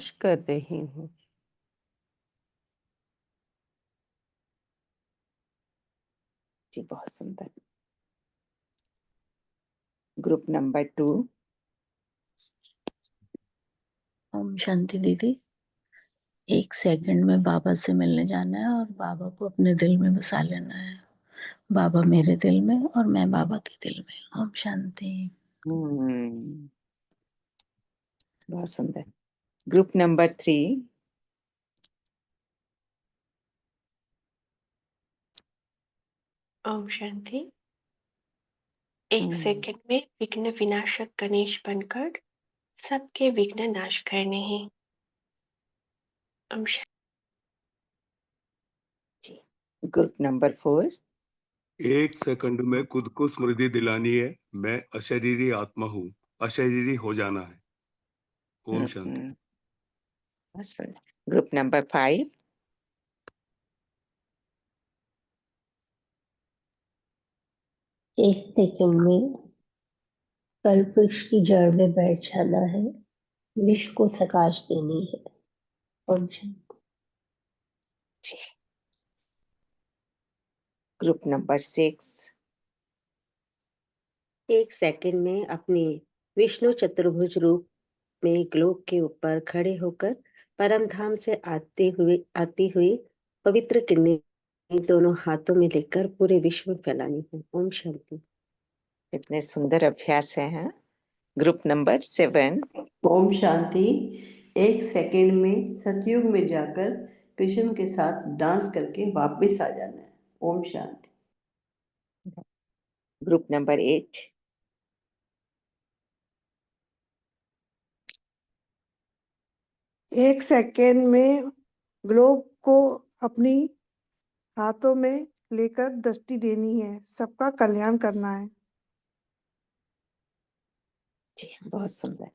विनाश कर रही हूँ। जी बहुत सुंदर। Group number 2। ओम शांति दीदी। 1 सेकंड में बाबा से मिलने जाना है और बाबा को अपने दिल में बसा लेना है। बाबा मेरे दिल में और मैं बाबा के दिल में। ओम शांति। बहुत सुंदर। Group number 3। Om Shanti. 1 second में विघ्न विनाशक गणेश बनकर सबके विघ्न नाश करने हैं। ओम शांति। जी। Group number 4। 1 सेकंड में खुद को स्मृति दिलानी है, मैं अशरीरी आत्मा हूँ, अशरीरी हो जाना है। ओम शांति। बहुत सुंदर। Group number 5। 1 सेकंड में कल्पवृक्ष की जड़ में बैठ जाना है, विश्व को प्रकाश देनी है। ओम शांति। जी। Group number 6। 1 सेकंड में अपने विष्णु चतुर्भुज रूप में ग्लोब के ऊपर खड़े होकर परम धाम से आती हुई पवित्र किरणें दोनों हाथों में लेकर पूरे विश्व में फैलानी है। ओम शांति। इतने सुंदर अभ्यास है। Group number 7। Om Shanti. 1 second में सतयुग में जाकर कृष्ण के साथ डांस करके वापस आ जाना है। ओम शांति। Group number 8। 1 सेकंड में ग्लोब को अपनी हाथों में लेकर दृष्टि देनी है, सबका कल्याण करना है। जी बहुत सुंदर।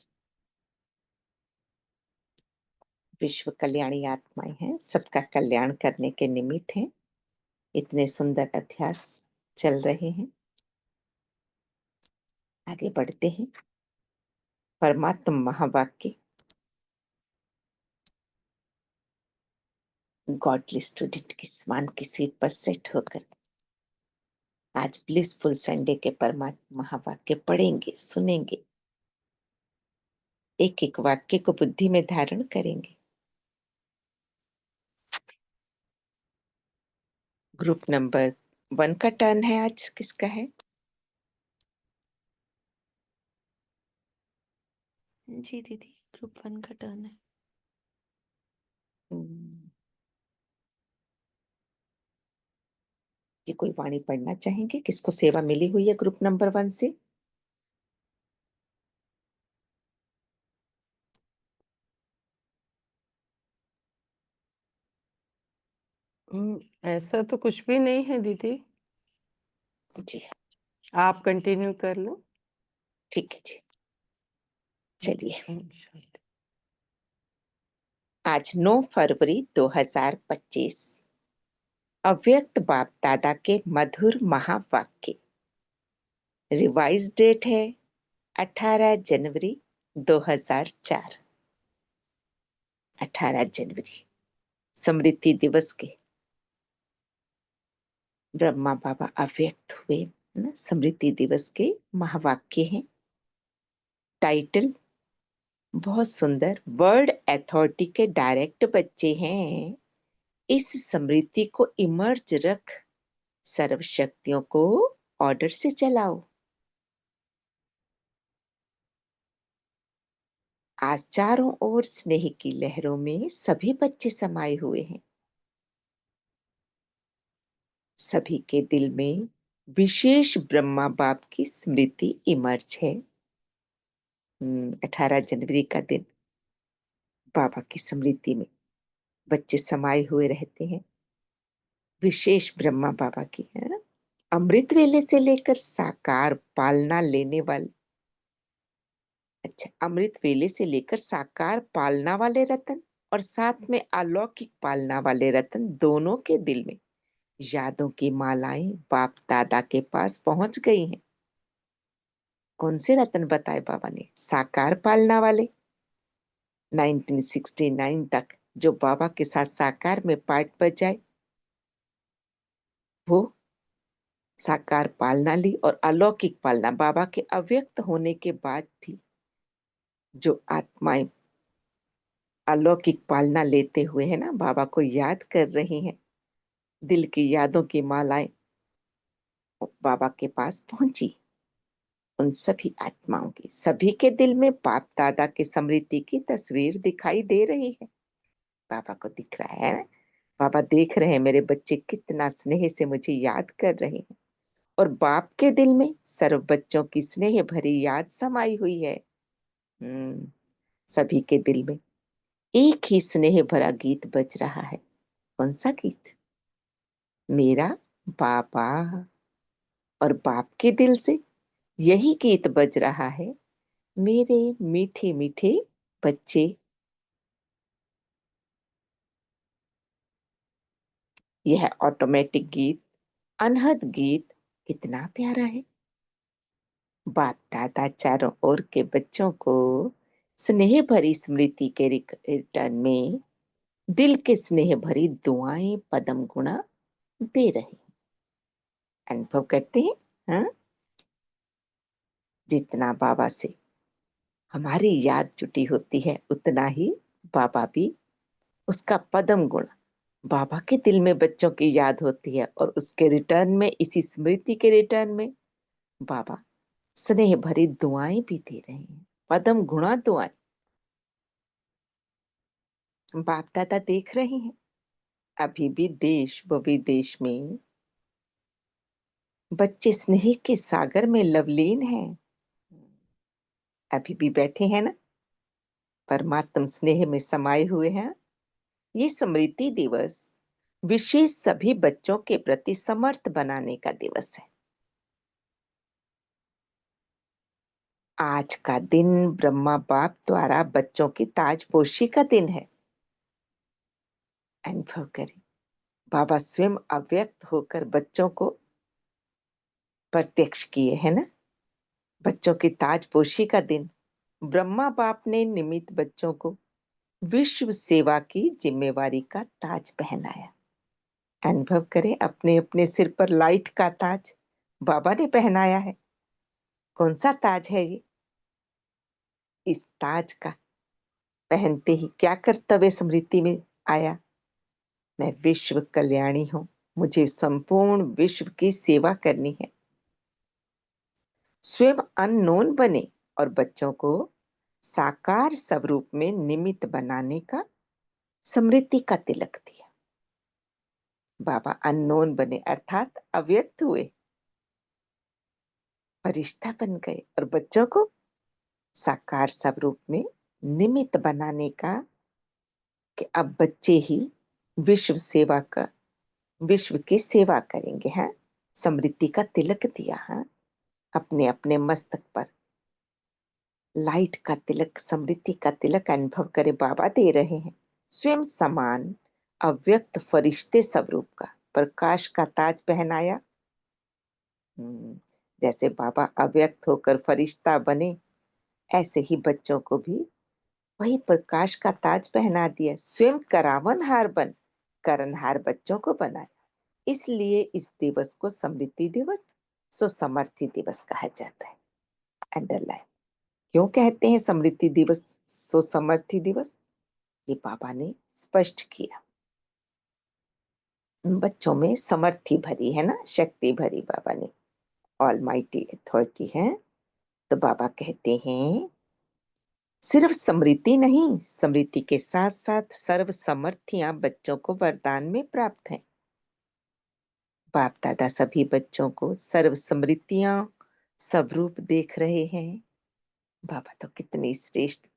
विश्व कल्याणी आत्माएं हैं, सबका कल्याण करने के निमित्त हैं। इतने सुंदर अभ्यास चल रहे हैं। आगे बढ़ते हैं। परमात्म महावाक्य गॉडली स्टूडेंट की स्वान की सीट पर सेट होकर आज ब्लिसफुल संडे के परमात्मा महावाक्य पढ़ेंगे, सुनेंगे, एक एक वाक्य को बुद्धि में धारण करेंगे। ग्रुप नंबर 1 का टर्न है। आज किसका है? जी दीदी, ग्रुप 1 का टर्न है। जी कोई वाणी पढ़ना चाहेंगे? किसको सेवा मिली हुई है ग्रुप नंबर 1 से? ऐसा तो कुछ भी नहीं है दीदी। जी आप कंटिन्यू कर लो। ठीक है जी। चलिए, ओम शांति। आज 9 फरवरी 2025 अव्यक्त बाप दादा के मधुर महावाक्य। रिवाइज डेट है 18 जनवरी 2004। 18 जनवरी स्मृति दिवस के ब्रह्मा बाबा अव्यक्त हुए ना, स्मृति दिवस के महावाक्य हैं। टाइटल बहुत सुंदर, वर्ड अथॉरिटी के डायरेक्ट बच्चे हैं। इस स्मृति को इमर्ज रख, सर्व शक्तियों को ऑर्डर से चलाओ। आज चारों ओर स्नेह की लहरों में सभी बच्चे समाये हुए हैं। सभी के दिल में विशेष ब्रह्मा बाप की स्मृति इमर्ज है। 18 जनवरी का दिन बाबा की स्मृति में बच्चे समाये हुए रहते हैं। विशेष ब्रह्मा बाबा की है ना। अमृत वेले से लेकर साकार पालना लेने वाले, अच्छा, अमृत वेले से लेकर साकार पालना वाले रतन और साथ में अलौकिक पालना वाले रतन दोनों के दिल में यादों की मालाएं बाप दादा के पास पहुंच गई हैं। कौन से रतन बताए बाबा ने? साकार पालना वाले, 1969 तक जो बाबा के साथ साकार में पाठ बजाए, वो साकार पालना ली और अलौकिक पालना बाबा के अव्यक्त होने के बाद थी। जो आत्माएं अलौकिक पालना लेते हुए है ना, बाबा को याद कर रही हैं, दिल की यादों की मालाएं बाबा के पास पहुंची। उन सभी आत्माओं की, सभी के दिल में बाप दादा की स्मृति की तस्वीर दिखाई दे रही है। बाबा को दिख रहा है ना, बाबा देख रहे हैं मेरे बच्चे कितना स्नेह से मुझे याद कर रहे हैं। और बाप के दिल में सर्व बच्चों की स्नेह भरी याद समाई हुई है। सभी के दिल में एक ही स्नेह भरा गीत बज रहा है। कौन सा गीत? मेरा बाबा। और बाप के दिल से यही गीत बज रहा है, मेरे मीठे मीठे बच्चे। यह ऑटोमेटिक गीत, अनहद गीत कितना प्यारा है। बाप दादा चारों ओर के बच्चों को स्नेह भरी स्मृति के रिटर्न में दिल के स्नेह भरी दुआएं पदम गुणा दे रहे हैं। अनुभव करते हैं हाँ? जितना बाबा से हमारी याद जुटी होती है, उतना ही बाबा भी उसका पदम गुण बाबा के दिल में बच्चों की याद होती है। और उसके रिटर्न में, इसी स्मृति के रिटर्न में बाबा स्नेह भरी दुआएं भी दे रहे हैं, पदम गुणा दुआएं। बाप दादा देख रहे हैं, अभी भी देश व विदेश में बच्चे स्नेह के सागर में लवलीन हैं। अभी भी बैठे हैं ना, परमात्म स्नेह में समाये हुए हैं। ये स्मृति दिवस विशेष सभी बच्चों के प्रति समर्थ बनाने का दिवस है। आज का दिन ब्रह्मा बाप द्वारा बच्चों की ताजपोशी का दिन है। अनुभव करें, बाबा स्वयं अव्यक्त होकर बच्चों को प्रत्यक्ष किए है ना। बच्चों की ताजपोशी का दिन ब्रह्मा बाप ने निमित्त बच्चों को विश्व सेवा की जिम्मेवारी का ताज पहनाया। अनुभव करें, अपने अपने सिर पर लाइट का ताज बाबा ने पहनाया है। कौन सा ताज है ये? इस ताज का पहनते ही क्या कर्तव्य स्मृति में आया? मैं विश्व कल्याणी हूं, मुझे संपूर्ण विश्व की सेवा करनी है। स्वयं अननोन बने और बच्चों को साकार स्वरूप में निमित्त बनाने का स्मृति का तिलक दिया। बाबा अननोन बने अर्थात अव्यक्त हुए, फरिश्ता बन गए और बच्चों को साकार स्वरूप में निमित्त बनाने का, कि अब बच्चे ही विश्व सेवा का, विश्व की सेवा करेंगे। हैं स्मृति का तिलक दिया है, अपने अपने मस्तक पर लाइट का तिलक, स्मृति का तिलक अनुभव करे बाबा दे रहे हैं। स्वयं समान अव्यक्त फरिश्ते स्वरूप का प्रकाश का ताज पहनाया। जैसे बाबा अव्यक्त होकर फरिश्ता बने, ऐसे ही बच्चों को भी वही प्रकाश का ताज पहना दिया। स्वयं करावनहार बन करनहार बच्चों को बनाया। इसलिए इस दिवस को स्मृति दिवस, सुसमर्थी दिवस कहा जाता है। अंडरलाइन। क्यों कहते हैं स्मृति दिवस, सुसमर्थी दिवस? ये बाबा ने स्पष्ट किया। बच्चों में समर्थी भरी है ना, शक्ति भरी बाबा ने, ऑलमाइटी अथॉरिटी है। तो बाबा कहते हैं सिर्फ स्मृति नहीं, स्मृति के साथ साथ सर्व समर्थियां बच्चों को वरदान में प्राप्त हैं। बाप दादा सभी बच्चों को सर्व समृद्धियां स्वरूप देख रहे हैं। बाबा तो कितनी श्रेष्ठ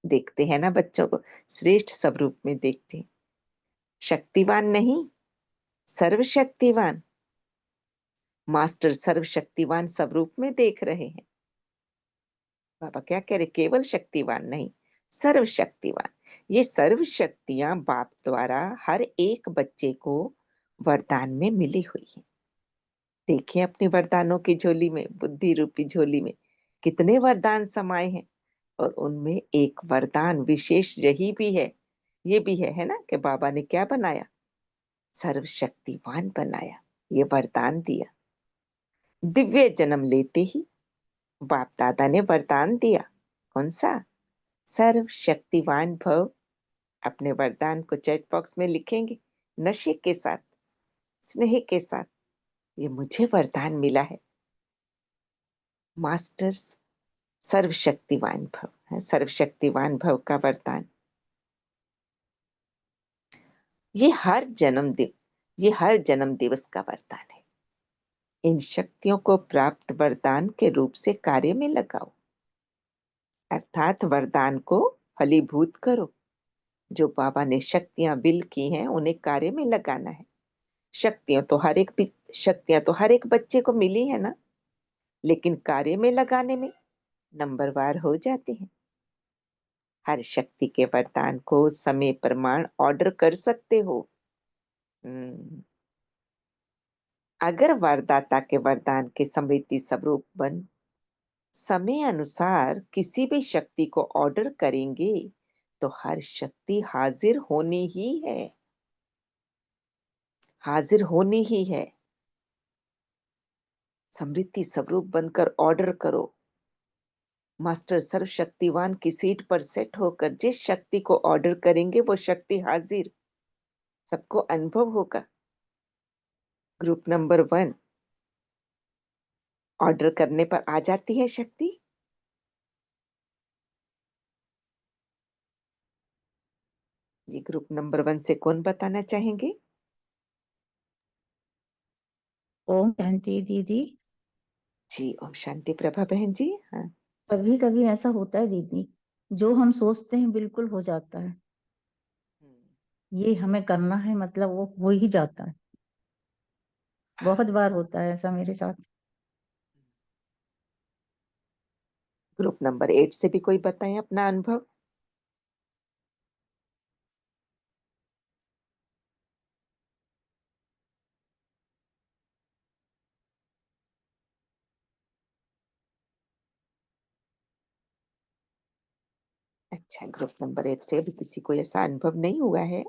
देखते हैं ना, बच्चों को श्रेष्ठ स्वरूप में देखते हैं। शक्तिवान नहीं, सर्वशक्तिवान मास्टर, सर्वशक्तिवान स्वरूप में देख रहे हैं। बाबा क्या कह रहे? केवल शक्तिवान नहीं, सर्वशक्तिवान। ये सर्व शक्तियां बाप द्वारा हर एक बच्चे को वरदान में मिली हुई है। देखिए अपने वरदानों की झोली में, बुद्धि रूपी झोली में कितने वरदान समाये हैं। और उनमें एक वरदान विशेष यही भी है, ये भी है ना, कि बाबा ने क्या बनाया? सर्वशक्तिवान बनाया, ये वरदान दिया। दिव्य जन्म लेते ही बाप दादा ने वरदान दिया। कौन सा? सर्वशक्तिवान भव। अपने वरदान को चैट बॉक्स में लिखेंगे नशे के साथ, स्नेह के साथ। ये मुझे वरदान मिला है, मास्टर्स सर्वशक्तिवान भव है, सर्वशक्तिवान भव का वरदान। ये हर जन्म दिवस का वरदान है। इन शक्तियों को प्राप्त वरदान के रूप से कार्य में लगाओ, अर्थात वरदान को फलीभूत करो। जो बाबा ने शक्तियां विल की हैं उन्हें कार्य में लगाना है। शक्तियां तो हर एक बच्चे को मिली है ना, लेकिन कार्य में लगाने में नंबरवार हो जाते हैं। हर शक्ति के वरदान को समय प्रमाण ऑर्डर कर सकते हो। अगर वरदाता के वरदान के स्मृति स्वरूप बन समय अनुसार किसी भी शक्ति को ऑर्डर करेंगे तो हर शक्ति हाजिर होनी ही है, हाजिर होनी ही है। स्मृति स्वरूप बनकर ऑर्डर करो। मास्टर सर्वशक्तिवान की सीट पर सेट होकर जिस शक्ति को ऑर्डर करेंगे वो शक्ति हाजिर, सबको अनुभव होगा। ग्रुप नंबर 1 ऑर्डर करने पर आ जाती है शक्ति। जी, ग्रुप नंबर 1 से कौन बताना चाहेंगे? ओम शांति दीदी। जी, ओम शांति प्रभा बहन जी। हाँ, कभी कभी ऐसा होता है दीदी, जो हम सोचते हैं बिल्कुल हो जाता है। ये हमें करना है, मतलब वो हो ही जाता है। बहुत बार होता है ऐसा मेरे साथ। ग्रुप नंबर 8 से भी कोई बताए अपना अनुभव। अच्छा, ग्रुप नंबर 8 से अभी किसी को ऐसा अनुभव नहीं हुआ है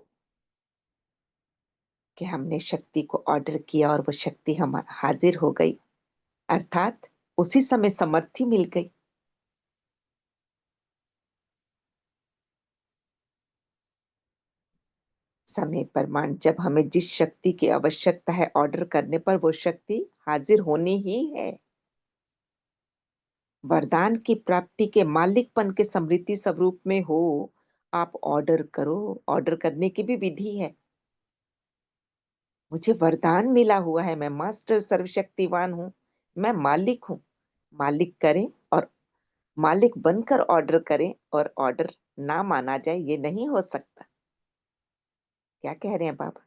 कि हमने शक्ति को ऑर्डर किया और वो शक्ति हम हाजिर हो गई, अर्थात उसी समय समर्थी मिल गई। समय प्रमाण, जब हमें जिस शक्ति की आवश्यकता है ऑर्डर करने पर वो शक्ति हाजिर होनी ही है। वरदान की प्राप्ति के मालिकपन के स्मृति स्वरूप में हो, आप ऑर्डर करो। ऑर्डर करने की भी विधि है। मुझे वरदान मिला हुआ है, मैं मास्टर सर्वशक्तिवान हूं, मैं मालिक हूं। मालिक करें और मालिक बनकर ऑर्डर करें और ऑर्डर ना माना जाए, ये नहीं हो सकता। क्या कह रहे हैं बाबा?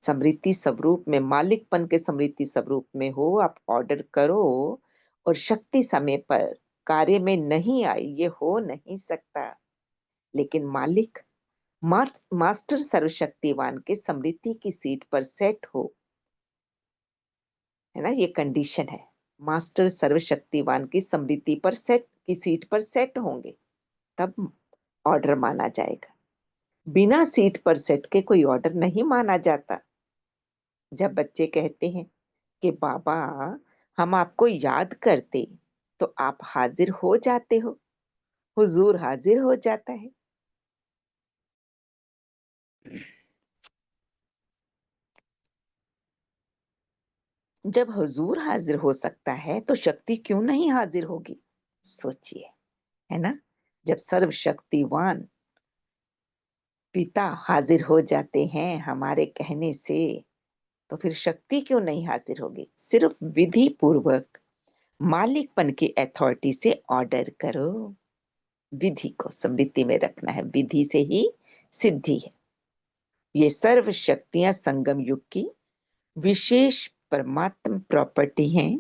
स्मृति स्वरूप में, मालिकपन के स्मृति स्वरूप में हो, आप ऑर्डर करो और शक्ति समय पर कार्य में नहीं आई, ये हो नहीं सकता। लेकिन मालिक मास्टर सर्वशक्तिवान के स्मृति की सीट पर सेट हो, है ना, ये कंडीशन है। मास्टर सर्वशक्तिवान की स्मृति पर की सीट पर सेट होंगे तब ऑर्डर माना जाएगा। बिना सीट पर सेट के कोई ऑर्डर नहीं माना जाता। जब बच्चे कहते हैं कि बाबा हम आपको याद करते, तो आप हाजिर हो जाते हो, हुजूर हाजिर हो जाता है। जब हुजूर हाजिर हो सकता है तो शक्ति क्यों नहीं हाजिर होगी? सोचिए, है ना। जब सर्वशक्तिवान पिता हाजिर हो जाते हैं हमारे कहने से, तो फिर शक्ति क्यों नहीं हाजिर होगी? सिर्फ विधि पूर्वक मालिकपन की अथॉरिटी से ऑर्डर करो। विधि को स्मृति में रखना है, विधि से ही सिद्धि है। ये सर्व शक्तियां संगम युग की विशेष परमात्म प्रॉपर्टी हैं।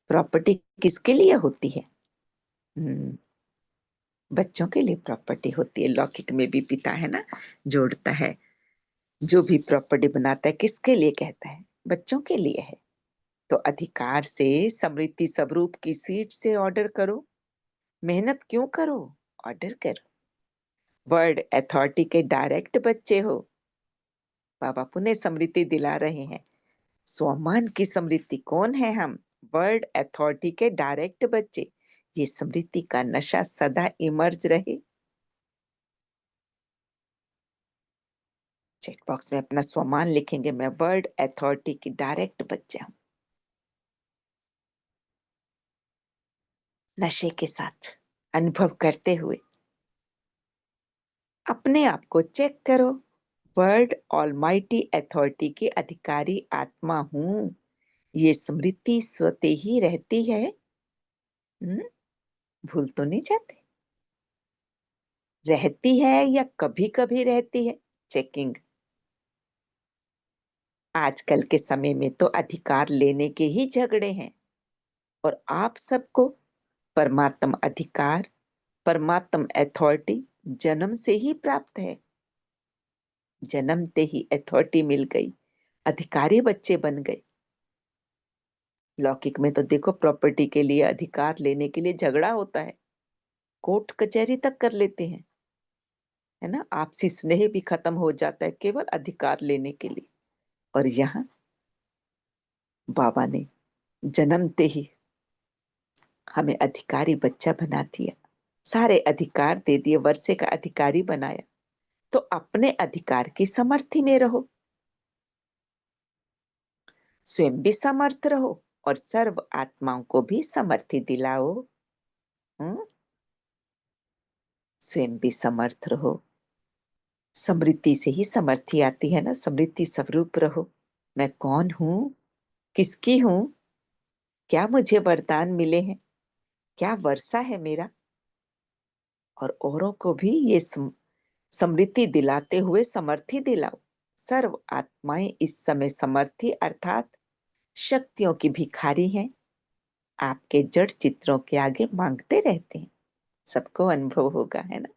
प्रॉपर्टी किसके लिए होती है? बच्चों के लिए प्रॉपर्टी होती है। लौकिक में भी पिता, है ना, जोड़ता है। जो भी प्रॉपर्टी बनाता है किसके लिए कहता है? बच्चों के लिए है। तो अधिकार से स्मृति स्वरूप की सीट से ऑर्डर करो। मेहनत क्यों करो, ऑर्डर करो। वर्ड अथॉरिटी के डायरेक्ट बच्चे हो। बाबा पुनः स्मृति दिला रहे हैं, स्वमान की स्मृति कौन है हम? वर्ड अथॉरिटी के डायरेक्ट बच्चे। ये स्मृति का नशा सदा इमर्ज रहे। चेक बॉक्स में अपना स्वमान लिखेंगे, मैं वर्ड अथॉरिटी की डायरेक्ट बच्चा हूं। नशे के साथ अनुभव करते हुए अपने आप को चेक करो। वर्ड ऑलमाइटी अथॉरिटी की अधिकारी आत्मा हूं। ये स्मृति स्वतः ही रहती है। भूल तो नहीं जाती? रहती है या कभी कभी रहती है? चेकिंग। आजकल के समय में तो अधिकार लेने के ही झगड़े हैं, और आप सबको परमात्म अधिकार, परमात्म अथॉरिटी जन्म से ही प्राप्त है। जन्मते ही अथॉरिटी मिल गई, अधिकारी बच्चे बन गए। लौकिक में तो देखो, प्रॉपर्टी के लिए, अधिकार लेने के लिए झगड़ा होता है, कोर्ट कचहरी तक कर लेते हैं, है ना। आपसी स्नेह भी खत्म हो जाता है केवल अधिकार लेने के लिए। और यहाँ बाबा ने जन्मते ही हमें अधिकारी बच्चा बना दिया, सारे अधिकार दे दिए, वर्षे का अधिकारी बनाया। तो अपने अधिकार की समर्थी में रहो, स्वयं भी समर्थ रहो और सर्व आत्माओं को भी समर्थी दिलाओ। स्वयं भी समर्थ रहो। समृद्धि से ही समर्थी आती है ना। समृद्धि स्वरूप रहो। मैं कौन हूं, किसकी हूं, क्या मुझे वरदान मिले हैं, क्या वर्षा है मेरा, और औरों को भी ये समृद्धि दिलाते हुए समर्थी दिलाओ। सर्व आत्माएं इस समय समर्थी अर्थात शक्तियों की भिखारी हैं। आपके जड़ चित्रों के आगे मांगते रहते हैं। सबको अनुभव होगा, है ना,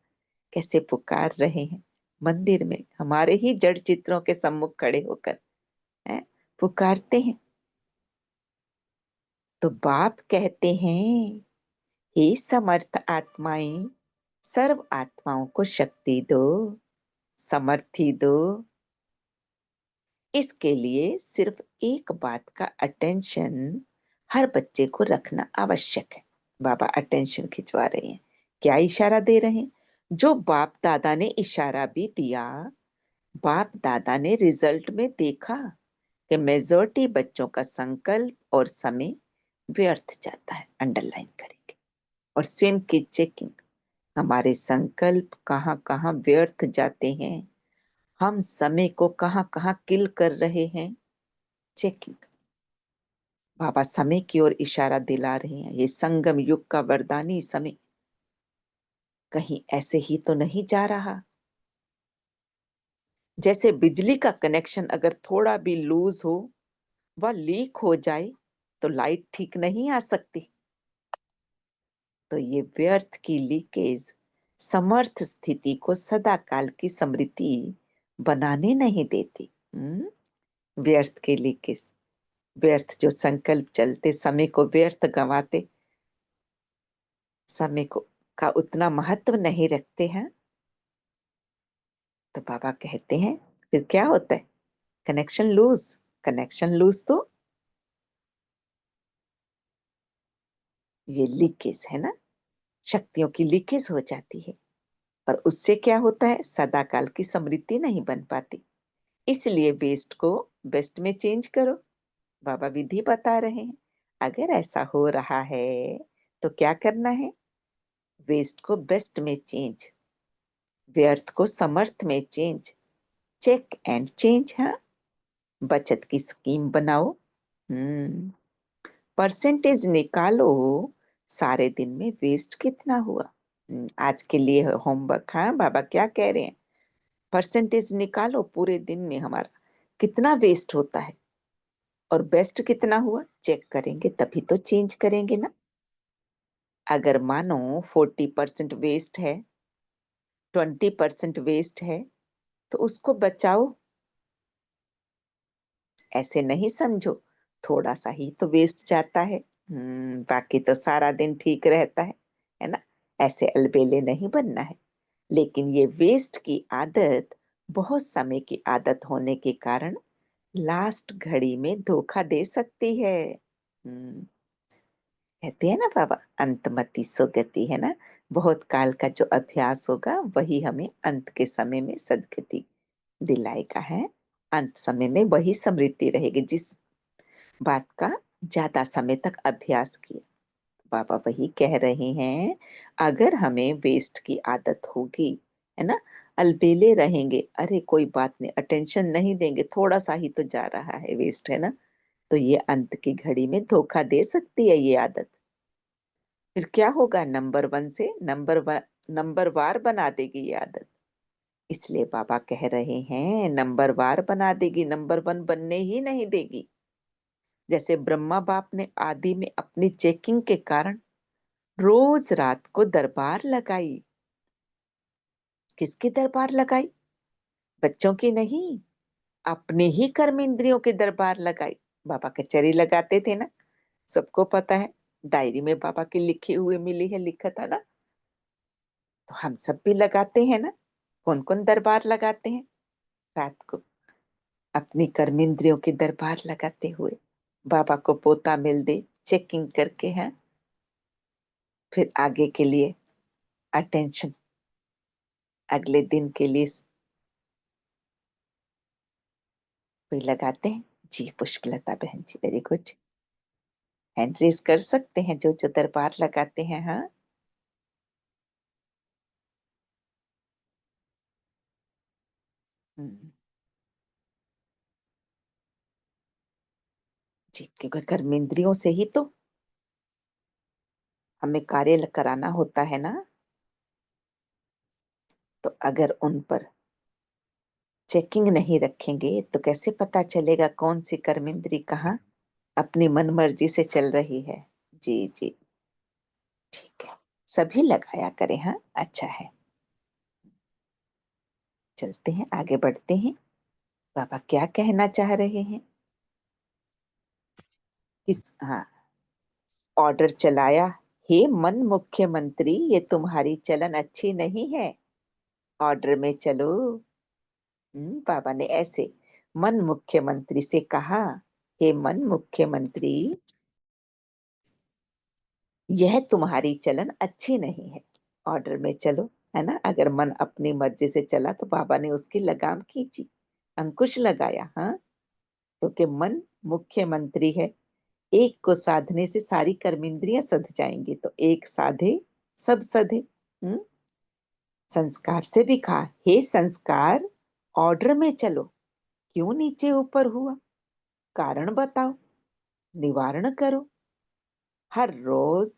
कैसे पुकार रहे हैं मंदिर में, हमारे ही जड़ चित्रों के सम्मुख खड़े होकर पुकारते हैं। तो बाप कहते हैं, हे समर्थ आत्माएं, सर्व आत्माओं को शक्ति दो, समर्थी दो। इसके लिए सिर्फ एक बात का अटेंशन हर बच्चे को रखना आवश्यक है। बाबा अटेंशन खिंचवा रहे हैं। क्या इशारा दे रहे हैं? जो बाप दादा ने इशारा भी दिया, बाप दादा ने रिजल्ट में देखा कि मेजॉरिटी बच्चों का संकल्प और समय व्यर्थ जाता है। अंडरलाइन करेंगे। और स्वयं की चेकिंग, हमारे संकल्प कहाँ कहाँ व्यर्थ जाते हैं, हम समय को कहाँ कहाँ किल कर रहे हैं। चेकिंग। बाबा समय की ओर इशारा दिला रहे हैं। ये संगम युग का वरदानी समय कहीं ऐसे ही तो नहीं जा रहा। जैसे बिजली का कनेक्शन अगर थोड़ा भी लूज हो व लीक हो जाए तो लाइट ठीक नहीं आ सकती। तो ये व्यर्थ की लीकेज समर्थ स्थिति को सदा काल की समृद्धि बनाने नहीं देती। व्यर्थ की लीकेज, व्यर्थ जो संकल्प चलते, समय को व्यर्थ गंवाते, समय को का उतना महत्व नहीं रखते हैं। तो बाबा कहते हैं फिर क्या होता है? Connection loose. कनेक्शन लूज तो ये लीकेज है ना, शक्तियों की लीकेज हो जाती है। और उससे क्या होता है? सदा काल की समृद्धि नहीं बन पाती। इसलिए वेस्ट को बेस्ट में चेंज करो। बाबा विधि बता रहे हैं। अगर ऐसा हो रहा है तो क्या करना है? वेस्ट को बेस्ट में चेंज, व्यर्थ को समर्थ में चेंज। Check and change. हाँ, बचत की स्कीम बनाओ। परसेंटेज निकालो, सारे दिन में वेस्ट कितना हुआ। आज के लिए होमवर्क। हाँ, बाबा क्या कह रहे हैं? परसेंटेज निकालो, पूरे दिन में हमारा कितना वेस्ट होता है और बेस्ट कितना हुआ। चेक करेंगे तभी तो चेंज करेंगे ना। अगर मानो 40% वेस्ट है, 20% वेस्ट है, तो उसको बचाओ। ऐसे नहीं समझो थोड़ा सा ही तो वेस्ट जाता है, बाकी तो सारा दिन ठीक रहता है ना। ऐसे अलबेले नहीं बनना है। लेकिन ये वेस्ट की आदत बहुत समय की आदत होने के कारण लास्ट घड़ी में धोखा दे सकती है। कहते हैं ना बाबा, अंतमति सुगति, है ना। बहुत काल का जो अभ्यास होगा वही हमें अंत के समय में सदगति दिलाएगा, है। अंत समय में वही स्मृति रहेगी जिस बात का ज्यादा समय तक अभ्यास किया। बाबा वही कह रहे हैं, अगर हमें वेस्ट की आदत होगी, है ना, अलबेले रहेंगे, अरे कोई बात नहीं, अटेंशन नहीं देंगे, थोड़ा सा ही तो जा रहा है वेस्ट, है ना, तो ये अंत की घड़ी में धोखा दे सकती है ये आदत। फिर क्या होगा, नंबर 1 से नंबर वार बना देगी ये आदत। इसलिए बाबा कह रहे हैं नंबर वार बना देगी, नंबर 1 बनने ही नहीं देगी। जैसे ब्रह्मा बाप ने आदि में अपनी चेकिंग के कारण रोज रात को दरबार लगाई। किसकी दरबार लगाई? बच्चों की नहीं, अपने ही कर्म इंद्रियों की दरबार लगाई। बाबा कचहरी लगाते थे ना, सबको पता है, डायरी में बाबा की लिखी हुई मिली है, लिखा था ना। तो हम सब भी लगाते हैं ना। कौन कौन दरबार लगाते हैं रात को? अपनी कर्मेंद्रियों की दरबार लगाते हुए बाबा को पोता मिल दे, चेकिंग करके, हैं, फिर आगे के लिए अटेंशन, अगले दिन के लिए कोई लगाते हैं। जी पुष्पलता बहन जी, वेरी गुड, हैंड रेज कर सकते हैं जो जो दरबार लगाते हैं। हाँ, जी, क्योंकि कर्मेंद्रियों से ही तो हमें कार्य कराना होता है ना। तो अगर उन पर चेकिंग नहीं रखेंगे तो कैसे पता चलेगा कौन सी कर्मेंद्री कहाँ अपनी मन मर्जी से चल रही है। जी जी, ठीक है, सभी लगाया करें। हाँ, अच्छा है, चलते हैं, आगे बढ़ते हैं। बाबा क्या कहना चाह रहे हैं? हाँ, ऑर्डर चलाया, हे मन मुख्यमंत्री, ये तुम्हारी चलन अच्छी नहीं है, ऑर्डर में चलो। बाबा ने ऐसे मन मुख्यमंत्री से कहा, हे मन मुख्यमंत्री, यह तुम्हारी चलन अच्छी नहीं है, ऑर्डर में चलो, है ना। अगर मन अपनी मर्जी से चला तो बाबा ने उसकी लगाम खींची, अंकुश लगाया। हाँ, क्योंकि मन मुख्यमंत्री है, एक को साधने से सारी कर्मेंद्रियां सध जाएंगी, तो एक साधे सब सधे। संस्कार से भी कहा, हे संस्कार, ऑर्डर में चलो, क्यों नीचे ऊपर हुआ, कारण बताओ, निवारण करो। हर रोज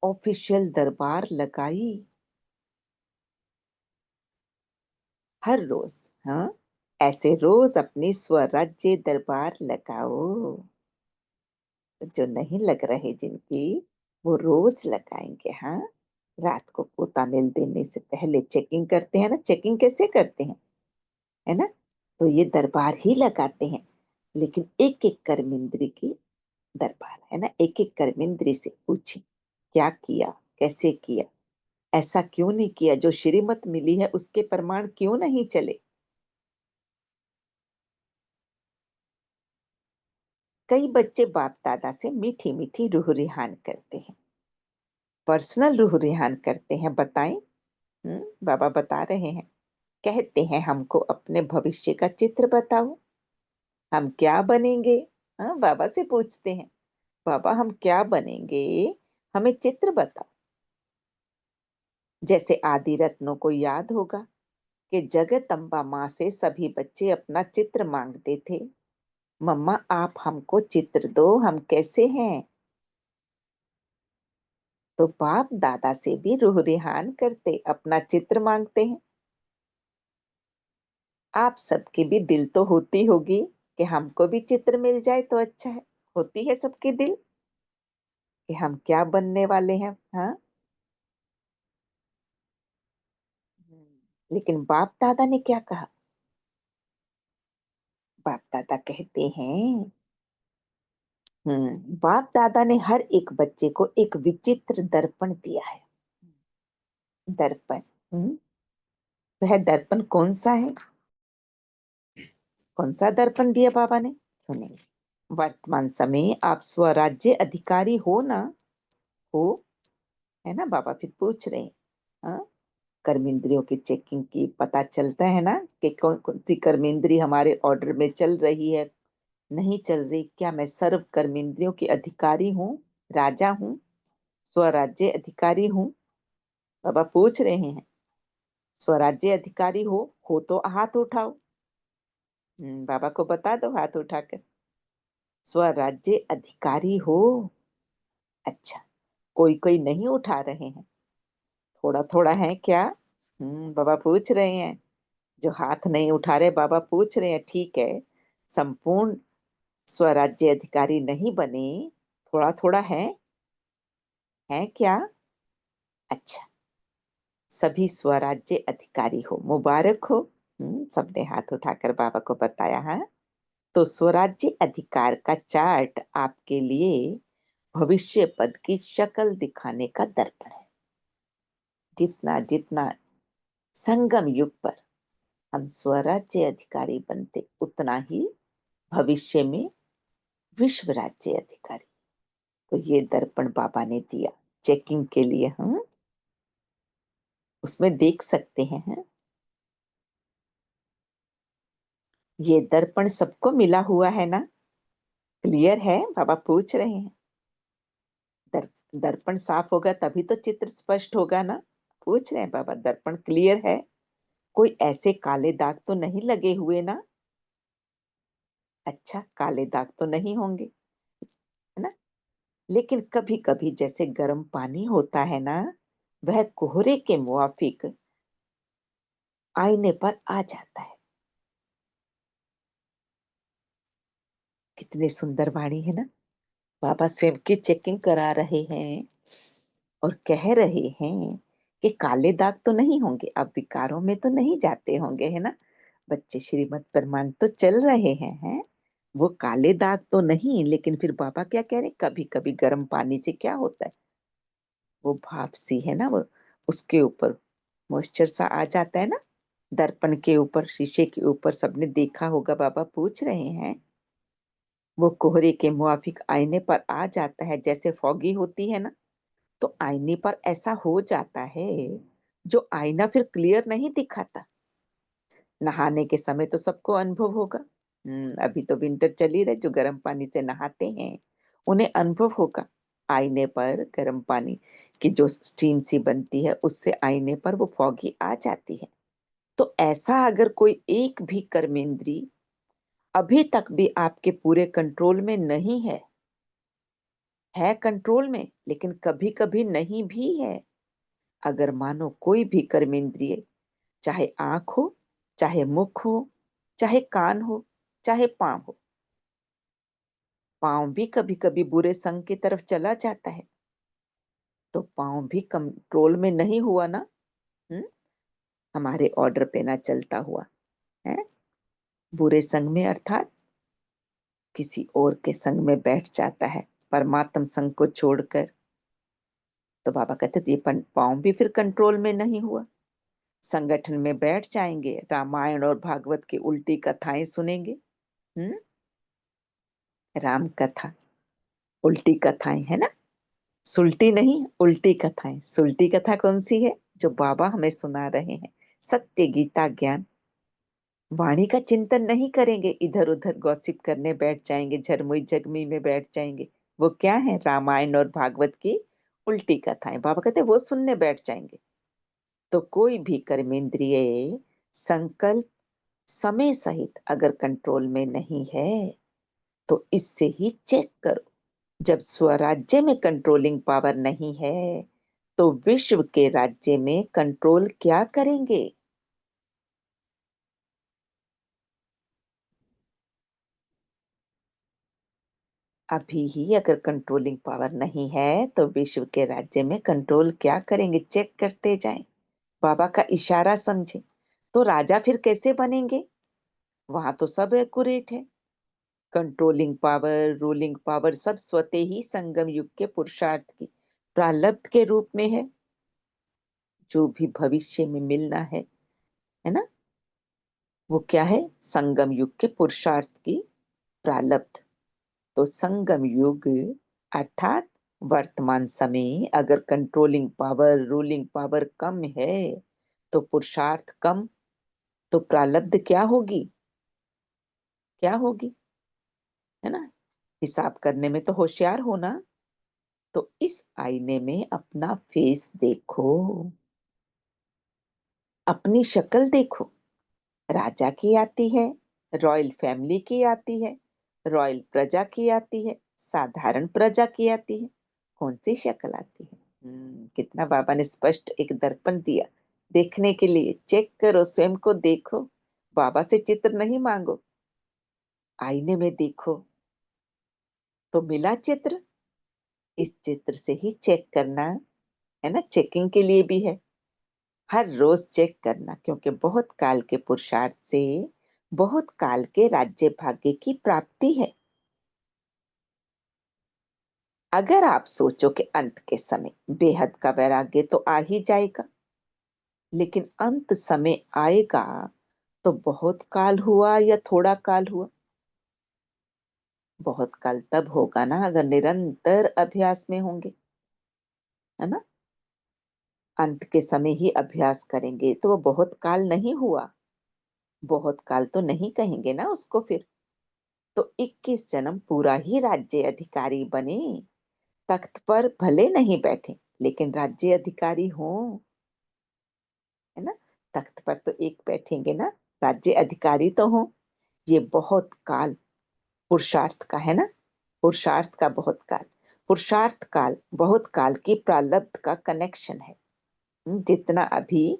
ऑफिशियल दरबार लगाई, हर रोज। हाँ, ऐसे रोज अपनी स्वराज्य दरबार लगाओ। जो नहीं लग रहे जिनकी, वो रोज लगाएंगे। हाँ, रात को पोता मिल देने से पहले चेकिंग करते हैं ना। चेकिंग कैसे करते हैं, है ना, तो ये दरबार ही लगाते हैं। लेकिन एक एक कर्मेंद्री की दरबार, है ना, एक एक कर्मेंद्री से पूछे क्या किया, कैसे किया, ऐसा क्यों नहीं किया, जो श्रीमत मिली है उसके प्रमाण क्यों नहीं चले। कई बच्चे बाप दादा से मीठी मीठी रूह रिहान करते हैं, पर्सनल रूह रिहान करते हैं। बताएं, बाबा बता रहे हैं, कहते हैं हमको अपने भविष्य का चित्र बताओ, हम क्या बनेंगे। हाँ, बाबा से पूछते हैं, बाबा हम क्या बनेंगे, हमें चित्र बताओ। जैसे आदि रत्नों को याद होगा कि जगदम्बा माँ से सभी बच्चे अपना चित्र मांगते थे, मम्मा आप हमको चित्र दो, हम कैसे हैं। तो बाप दादा से भी रूह रिहान करते अपना चित्र मांगते हैं। आप सबकी भी दिल तो होती होगी कि हमको भी चित्र मिल जाए तो अच्छा है। होती है सबकी दिल कि हम क्या बनने वाले हैं। हाँ, लेकिन बाप दादा ने क्या कहा? बाप दादा कहते हैं, बाप दादा ने हर एक बच्चे को एक विचित्र दर्पण दिया है। दर्पण। वह दर्पण कौन सा है? कौन सा दर्पण दिया बाबा ने? सुनेंगे। वर्तमान समय आप स्वराज्य अधिकारी हो ना? हो, है ना? बाबा फिर पूछ रहे हैं। हाँ, कर्मेंद्रियों की चेकिंग की पता चलता है ना कि कौन कौन सी कर्मेंद्री हमारे ऑर्डर में चल रही है, नहीं चल रही। क्या मैं सर्व कर्मेंद्रियों की अधिकारी हूँ, राजा हूँ, स्वराज्य अधिकारी हूँ? बाबा पूछ रहे हैं। स्वराज्य अधिकारी हो तो हाथ उठाओ। बाबा को बता दो हाथ उठाकर। स्वराज्य अधिकारी हो? अच्छा, कोई कोई नहीं उठा रहे हैं, थोड़ा थोड़ा है क्या? बाबा पूछ रहे हैं। जो हाथ नहीं उठा रहे, बाबा पूछ रहे हैं, ठीक है, संपूर्ण स्वराज्य अधिकारी नहीं बने, थोड़ा थोड़ा है क्या? अच्छा, सभी स्वराज्य अधिकारी हो, मुबारक हो। सबने हाथ उठाकर बाबा को बताया। हाँ, तो स्वराज्य अधिकार का चार्ट आपके लिए भविष्य पद की शक्ल दिखाने का दर्पण है। जितना जितना संगम युग पर हम स्वराज्य अधिकारी बनते, उतना ही भविष्य में विश्व राज्य अधिकारी। तो ये दर्पण बाबा ने दिया चेकिंग के लिए। हम उसमें देख सकते हैं। ये दर्पण सबको मिला हुआ है ना? क्लियर है? बाबा पूछ रहे हैं। दर्पण साफ होगा तभी तो चित्र स्पष्ट होगा ना? पूछ रहे हैं बाबा, दर्पण क्लियर है? कोई ऐसे काले दाग तो नहीं लगे हुए ना? अच्छा, काले दाग तो नहीं होंगे, है ना? लेकिन कभी कभी जैसे गर्म पानी होता है ना, वह कोहरे के मुआफिक आईने पर आ जाता है। कितनी सुंदर वाणी है ना? बाबा स्वयं की चेकिंग करा रहे हैं और कह रहे हैं कि काले दाग तो नहीं होंगे, अब विकारों में तो नहीं जाते होंगे, है ना? बच्चे श्रीमत प्रमाण तो चल रहे हैं, वो काले दाग तो नहीं। लेकिन फिर बाबा क्या कह रहे हैं, कभी कभी गर्म पानी से क्या होता है, वो भाप सी है ना, वो उसके ऊपर मॉइस्चर सा आ जाता है ना, दर्पण के ऊपर, शीशे के ऊपर। सबने देखा होगा। बाबा पूछ रहे हैं, वो कोहरे के मुआफिक आईने पर आ जाता है, जैसे फॉगी होती है ना, तो आईने पर ऐसा हो जाता है जो आईना फिर क्लियर नहीं दिखाता। नहाने के समय तो सबको अनुभव होगा। अभी तो विंटर चल ही रहे, जो गर्म पानी से नहाते हैं उन्हें अनुभव होगा। आईने पर गर्म पानी की जो स्टीम सी बनती है, उससे आईने पर वो फॉगी आ जाती है। तो ऐसा अगर कोई एक भी कर्मेंद्री अभी तक भी आपके पूरे कंट्रोल में नहीं है कंट्रोल में, लेकिन कभी कभी नहीं भी है। अगर मानो कोई भी कर्मेंद्रिय, चाहे आंख हो, चाहे मुख हो, चाहे कान हो, चाहे पांव हो, पांव भी कभी कभी बुरे संग की तरफ चला जाता है, तो पांव भी कंट्रोल में नहीं हुआ ना, हमारे ऑर्डर पे ना चलता हुआ है, बुरे संग में, अर्थात किसी और के संग में बैठ जाता है, परमात्म संग को छोड़कर। तो बाबा कहते थे ये पांव भी फिर कंट्रोल में नहीं हुआ। संगठन में बैठ जाएंगे, रामायण और भागवत की उल्टी कथाएं सुनेंगे। राम कथा, उल्टी कथाएं, है ना? सुल्टी नहीं, उल्टी कथाएं। सुल्टी कथा कौन सी है? जो बाबा हमें सुना रहे हैं, सत्य गीता ज्ञान। वाणी का चिंतन नहीं करेंगे, इधर उधर गॉसिप करने बैठ जाएंगे, झरमुई जगमी में बैठ जाएंगे। वो क्या है? रामायण और भागवत की उल्टी कथाएं। बाबा कहते वो सुनने बैठ जाएंगे। तो कोई भी कर्मेंद्रिय संकल्प समय सहित अगर कंट्रोल में नहीं है, तो इससे ही चेक करो। जब स्वराज्य में कंट्रोलिंग पावर नहीं है, तो विश्व के राज्य में कंट्रोल क्या करेंगे? अभी ही अगर कंट्रोलिंग पावर नहीं है, तो विश्व के राज्य में कंट्रोल क्या करेंगे? चेक करते जाएं। बाबा का इशारा समझे। तो राजा फिर कैसे बनेंगे? वहां तो सब एक्यूरेट है। कंट्रोलिंग पावर, रूलिंग पावर सब स्वतः ही संगम युग के पुरुषार्थ की प्रारब्ध के रूप में है। जो भी भविष्य में मिलना है ना, वो क्या है? संगम युग के पुरुषार्थ की प्रारब्ध। तो संगम युग अर्थात वर्तमान समय अगर कंट्रोलिंग पावर, रूलिंग पावर कम है तो पुरुषार्थ कम, तो प्रारब्ध क्या होगी? क्या होगी? है ना? हिसाब करने में तो होशियार होना। तो इस आईने में अपना फेस देखो, अपनी शक्ल देखो। राजा की आती है, रॉयल फैमिली की आती है, रॉयल प्रजा की आती है, साधारण प्रजा की आती है। कौन सी शक्ल आती है? कितना बाबा ने स्पष्ट एक दर्पण दिया देखने के लिए। चेक करो, स्वयं को देखो। बाबा से चित्र नहीं मांगो, आईने में देखो। तो मिला चित्र, इस चित्र से ही चेक करना है ना, चेकिंग के लिए भी है। हर रोज चेक करना, क्योंकि बहुत काल के पुरुषार्थ से बहुत काल के राज्य भाग्य की प्राप्ति है। अगर आप सोचो कि अंत के समय बेहद का वैराग्य तो आ ही जाएगा, लेकिन अंत समय आएगा तो बहुत काल हुआ या थोड़ा काल हुआ? बहुत काल तब होगा ना अगर निरंतर अभ्यास में होंगे, है ना। अंत के समय ही अभ्यास करेंगे तो वो बहुत काल नहीं हुआ। बहुत काल तो नहीं कहेंगे ना उसको फिर। तो 21 जन्म पूरा ही राज्य अधिकारी बने, तख्त पर भले नहीं बैठे लेकिन राज्य अधिकारी हो, है ना। तख्त पर तो एक बैठेंगे ना, राज्य अधिकारी तो हो। ये बहुत काल पुरुषार्थ का है ना, पुरुषार्थ का बहुत काल, पुरुषार्थ काल बहुत काल की प्रारब्ध का कनेक्शन है। जितना अभी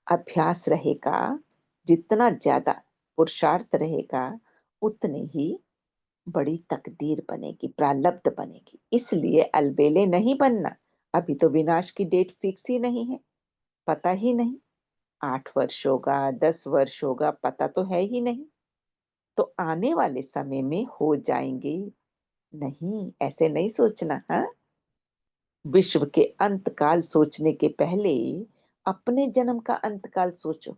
अभ्यास रहेगा, जितना ज्यादा पुरुषार्थ रहेगा, उतनी ही बड़ी तकदीर बनेगी, प्रारब्ध बनेगी। इसलिए अलबेले नहीं बनना। अभी तो विनाश की डेट फिक्स ही नहीं है, पता ही नहीं। 8 वर्ष होगा, 10 वर्ष होगा, पता तो है ही नहीं। तो आने वाले समय में हो जाएंगे, नहीं ऐसे नहीं सोचना। हाँ, विश्व के अंतकाल सोचने के पहले अपने जन्म का अंतकाल सोचो।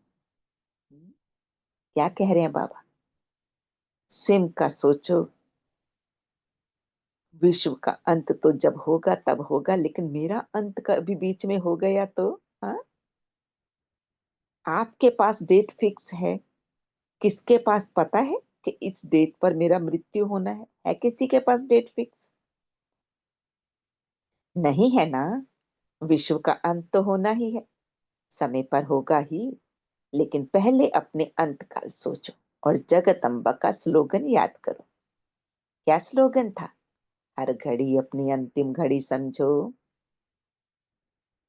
क्या कह रहे हैं बाबा? स्वयं का सोचो। विश्व का अंत तो जब होगा तब होगा, लेकिन मेरा अंत का भी बीच में हो गया तो? हाँ, आपके पास डेट फिक्स है, किसके पास पता है कि इस डेट पर मेरा मृत्यु होना है किसी के पास डेट फिक्स? नहीं है ना। विश्व का अंत तो होना ही है, समय पर होगा ही, लेकिन पहले अपने अंतकाल सोचो। और जगत अम्बा का स्लोगन याद करो। क्या स्लोगन था? हर घड़ी अपनी अंतिम घड़ी समझो।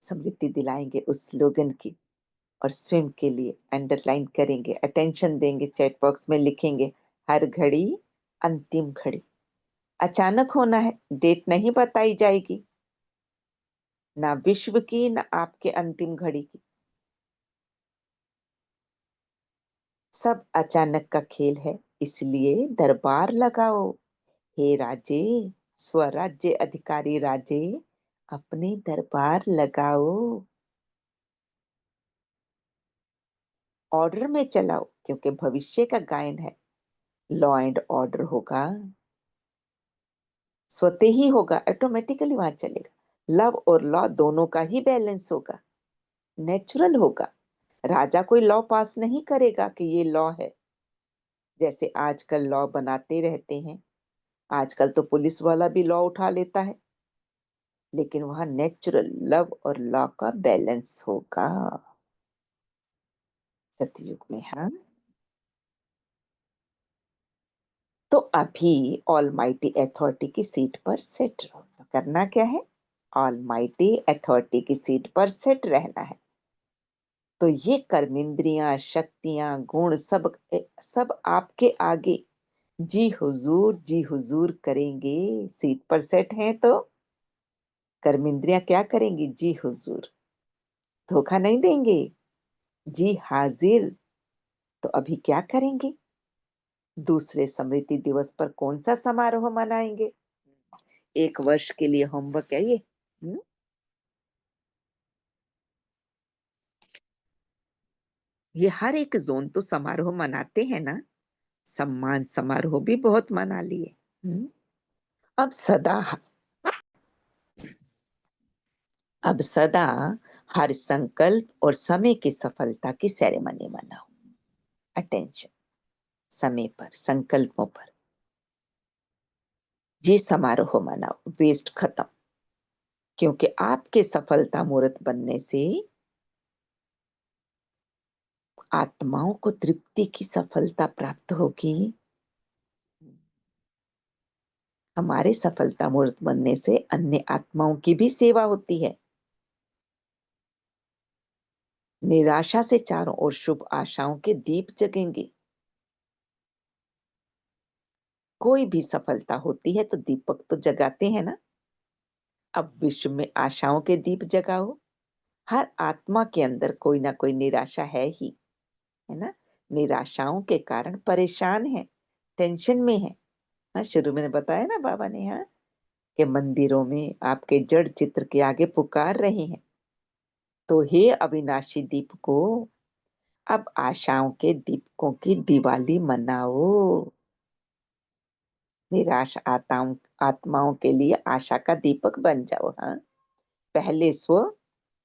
स्मृति दिलाएंगे उस स्लोगन की और स्वयं के लिए अंडरलाइन करेंगे, अटेंशन देंगे, चैट बॉक्स में लिखेंगे हर घड़ी अंतिम घड़ी। अचानक होना है, डेट नहीं बताई जाएगी, ना विश्व की ना आपके अंतिम घड़ी की। सब अचानक का खेल है, इसलिए दरबार लगाओ। हे राजे, स्वराज्य अधिकारी राजे, अपने दरबार लगाओ। ऑर्डर में चलाओ, क्योंकि भविष्य का गायन है। लॉ एंड ऑर्डर होगा, स्वतः ही होगा, ऑटोमेटिकली वहां चलेगा। लव और लॉ दोनों का ही बैलेंस होगा, नेचुरल होगा। राजा कोई लॉ पास नहीं करेगा कि ये लॉ है, जैसे आजकल लॉ बनाते रहते हैं। आजकल तो पुलिस वाला भी लॉ उठा लेता है, लेकिन वहां नेचुरल लव और लॉ का बैलेंस होगा सतयुग में। हाँ, तो अभी ऑलमाइटी अथॉरिटी की सीट पर सेट रहो। तो करना क्या है? ऑलमाइटी अथॉरिटी की सीट पर सेट रहना है। तो ये कर्मेंद्रियां, शक्तियां, गुण सब सब आपके आगे जी हुजूर करेंगे। सीट पर सेट हैं तो कर्मेंद्रियां क्या करेंगी? जी हुजूर, धोखा नहीं देंगे, जी हाजिर। तो अभी क्या करेंगे? दूसरे स्मृति दिवस पर कौन सा समारोह मनाएंगे? 1 वर्ष के लिए होमवर्क है ये। ये हर एक जोन तो समारोह मनाते हैं ना, सम्मान समारोह भी बहुत मना लिए। अब सदा अब सदा हर संकल्प और समय की सफलता की सेरेमनी मनाओ। अटेंशन, समय पर, संकल्पों पर ये समारोह मनाओ, वेस्ट खत्म। क्योंकि आपके सफलता मूर्त बनने से आत्माओं को तृप्ति की सफलता प्राप्त होगी। हमारे सफलता मूर्त बनने से अन्य आत्माओं की भी सेवा होती है। निराशा से चारों ओर शुभ आशाओं के दीप जगेंगे। कोई भी सफलता होती है तो दीपक तो जगाते हैं ना। अब विश्व में आशाओं के दीप जगाओ। हर आत्मा के अंदर कोई ना कोई निराशा है ही, है ना। निराशाओं के कारण परेशान है, टेंशन में है। हाँ, शुरू में बताया ना बाबा ने, हाँ, कि मंदिरों में आपके जड़ चित्र के आगे पुकार रहे हैं। तो हे अविनाशी दीप को, अब आशाओं के दीपकों की दिवाली मनाओ। निराश आत्माओं के लिए आशा का दीपक बन जाओ। हाँ, पहले स्व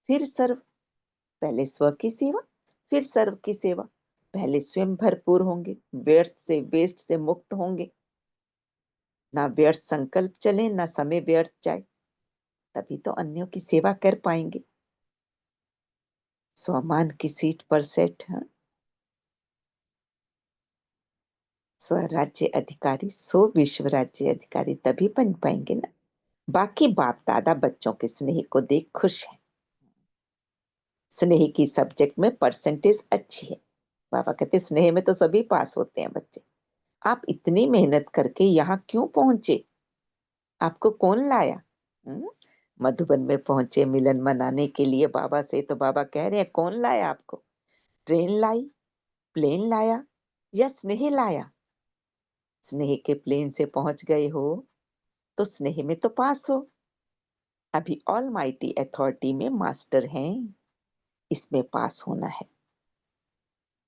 फिर सर्व। पहले स्व की सेवा फिर सर्व की सेवा। पहले स्वयं भरपूर होंगे, व्यर्थ से वेस्ट से मुक्त होंगे। ना व्यर्थ संकल्प चले, ना समय व्यर्थ जाए, तभी तो अन्यों की सेवा कर पाएंगे। स्वमान की सीट पर सेट। हाँ, स्वराज्य अधिकारी, सो विश्व राज्य अधिकारी तभी बन पाएंगे ना। बाकी बाप दादा बच्चों के स्नेह को देख खुश है। स्नेह की सब्जेक्ट में परसेंटेज अच्छी है। बाबा कहते स्नेह में तो सभी पास होते हैं बच्चे। आप इतनी मेहनत करके यहाँ क्यों पहुंचे? आपको कौन लाया? मधुबन में पहुंचे मिलन मनाने के लिए बाबा से, तो बाबा कह रहे हैं कौन लाया आपको? ट्रेन लाई, प्लेन लाया या स्नेह लाया? स्नेह के प्लेन से पहुंच गए हो तो स्नेह में तो पास हो। अभी ऑल माइटी अथॉरिटी में मास्टर हैं, इसमें पास होना है।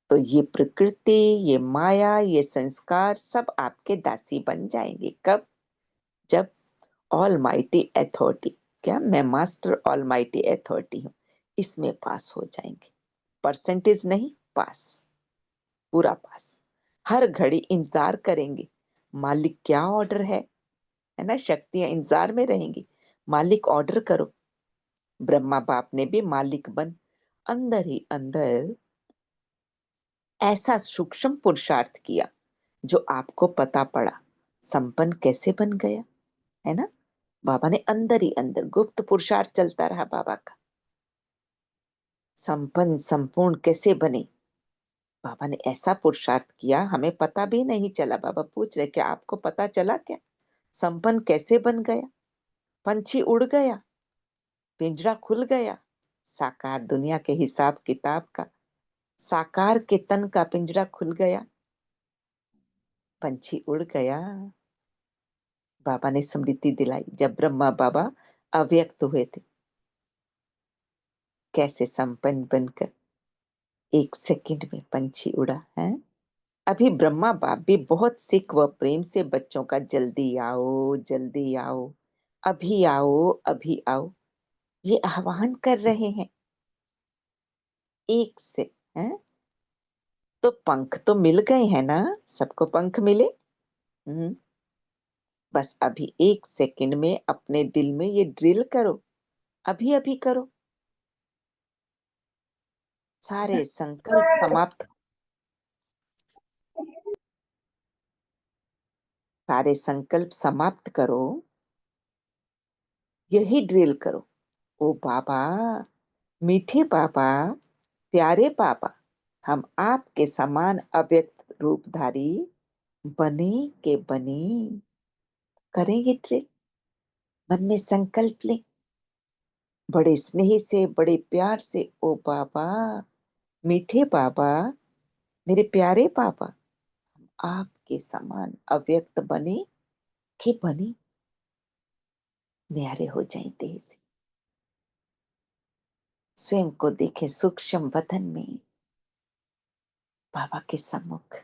तो ये प्रकृति, ये माया, ये संस्कार सब आपके दासी बन जाएंगे। कब? जब ऑल माइटी अथॉरिटी, क्या मैं मास्टर ऑल माइटी अथॉरिटी हूं, इसमें पास हो जाएंगे। परसेंटेज नहीं, पास, पूरा पास। हर घड़ी इंतजार करेंगे, मालिक क्या ऑर्डर है ना। शक्तियां इंतजार में रहेंगी, मालिक ऑर्डर करो। ब्रह्मा बाप ने भी मालिक बन अंदर ही अंदर ऐसा सूक्ष्म पुरुषार्थ किया जो आपको पता पड़ा। संपन्न कैसे बन गया, है ना। बाबा ने अंदर ही अंदर गुप्त पुरुषार्थ चलता रहा बाबा का। संपन्न संपूर्ण कैसे बने, बाबा ने ऐसा पुरुषार्थ किया, हमें पता भी नहीं चला। बाबा पूछ रहे क्या आपको पता चला क्या? संपन्न कैसे बन गया? पंछी उड़ गया, पिंजरा खुल गया। साकार दुनिया के हिसाब किताब का, साकार के तन का पिंजरा खुल गया, पंछी उड़ गया। बाबा ने स्मृति दिलाई जब ब्रह्मा बाबा अव्यक्त हुए थे, कैसे संपन्न बनकर एक सेकंड में पंछी उड़ा है। अभी ब्रह्मा बाप भी बहुत सिक व प्रेम से बच्चों का जल्दी आओ, जल्दी आओ, अभी आओ, अभी आओ, ये आह्वान कर रहे हैं। एक से है तो पंख तो मिल गए हैं ना, सबको पंख मिले। बस अभी एक सेकंड में अपने दिल में ये ड्रिल करो, अभी अभी करो। सारे संकल्प समाप्त, सारे संकल्प समाप्त करो, यही ड्रिल करो। ओ बाबा, मीठे बाबा, प्यारे बाबा, हम आपके समान अव्यक्त रूपधारी बने के बने। करेंगे ड्रिल, मन में संकल्प ले, बड़े स्नेह से, बड़े प्यार से। ओ बाबा, मीठे बाबा, मेरे प्यारे बाबा, आपके समान अव्यक्त बने के बने, न्यारे हो जाए देह से। स्वयं को देखें सूक्ष्म वतन में, बाबा के सम्मुख।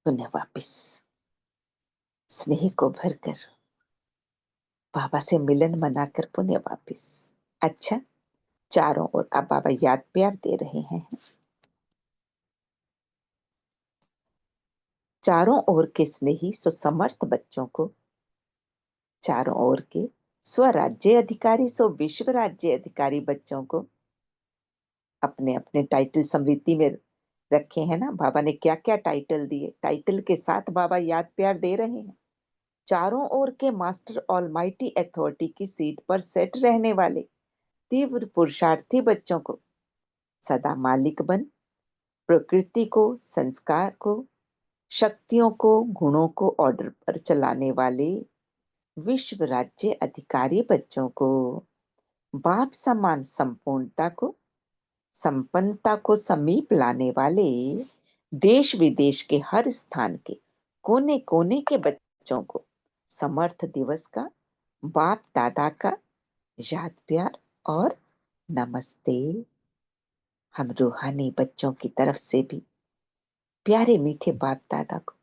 पुनः वापिस स्नेह को भरकर बाबा से मिलन मनाकर पुनः वापिस। अच्छा, चारों ओर अब बाबा याद प्यार दे रहे हैं। चारों ओर के स्नेही सुसमर्थ बच्चों को, चारों ओर के स्वराज्य अधिकारी सो विश्व राज्य अधिकारी बच्चों को अपने अपने टाइटल स्मृति में रखे हैं ना। बाबा ने क्या क्या टाइटल दिए, टाइटल के साथ बाबा याद प्यार दे रहे हैं। चारों ओर के मास्टर ऑलमाइटी अथॉरिटी की सीट पर सेट रहने वाले तीव्र पुरुषार्थी बच्चों को सदा मालिक बन प्रकृति को, संस्कार को, शक्तियों को, गुणों को ऑर्डर पर चलाने वाले विश्व राज्य अधिकारी बच्चों को बाप समान संपूर्णता को, संपन्नता को समीप लाने वाले देश विदेश के हर स्थान के कोने कोने के बच्चों को समर्थ दिवस का, बाप दादा का याद प्यार और नमस्ते। हम रूहानी बच्चों की तरफ से भी प्यारे मीठे बाप दादा को,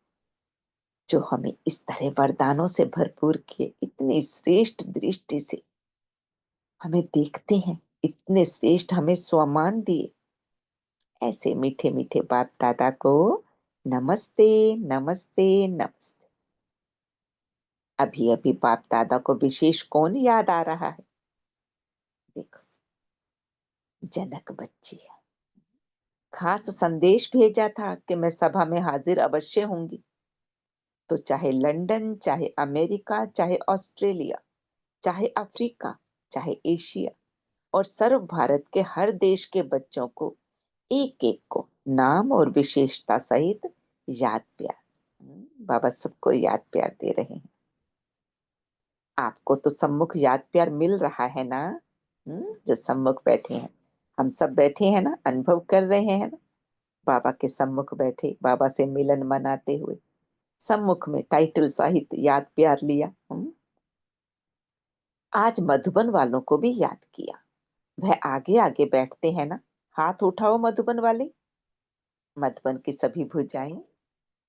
जो हमें इस तरह वरदानों से भरपूर किए, इतनी श्रेष्ठ दृष्टि से हमें देखते हैं, इतने श्रेष्ठ हमें स्वमान दिए, ऐसे मीठे मीठे बाप दादा को नमस्ते नमस्ते नमस्ते। अभी अभी बाप दादा को विशेष कौन याद आ रहा है? देखो, जनक बच्ची खास संदेश भेजा था कि मैं सभा में हाजिर अवश्य होंगी। तो चाहे लंदन, चाहे अमेरिका, चाहे ऑस्ट्रेलिया, चाहे अफ्रीका, चाहे एशिया और सर्व भारत के हर देश के बच्चों को एक एक को नाम और विशेषता सहित याद प्यार। बाबा सबको याद प्यार दे रहे हैं। आपको तो सम्मुख याद प्यार मिल रहा है ना? जो सम्मुख बैठे हैं, हम सब बैठे हैं ना, अनुभव कर रहे हैं ना। बाबा के सम्मुख बैठे, बाबा से मिलन मनाते हुए, सम्मुख में टाइटल सहित याद प्यार लिया। आज मधुबन वालों को भी याद किया। वह आगे आगे बैठते हैं ना, हाथ उठाओ मधुबन वाले। मधुबन की सभी भुजाएं।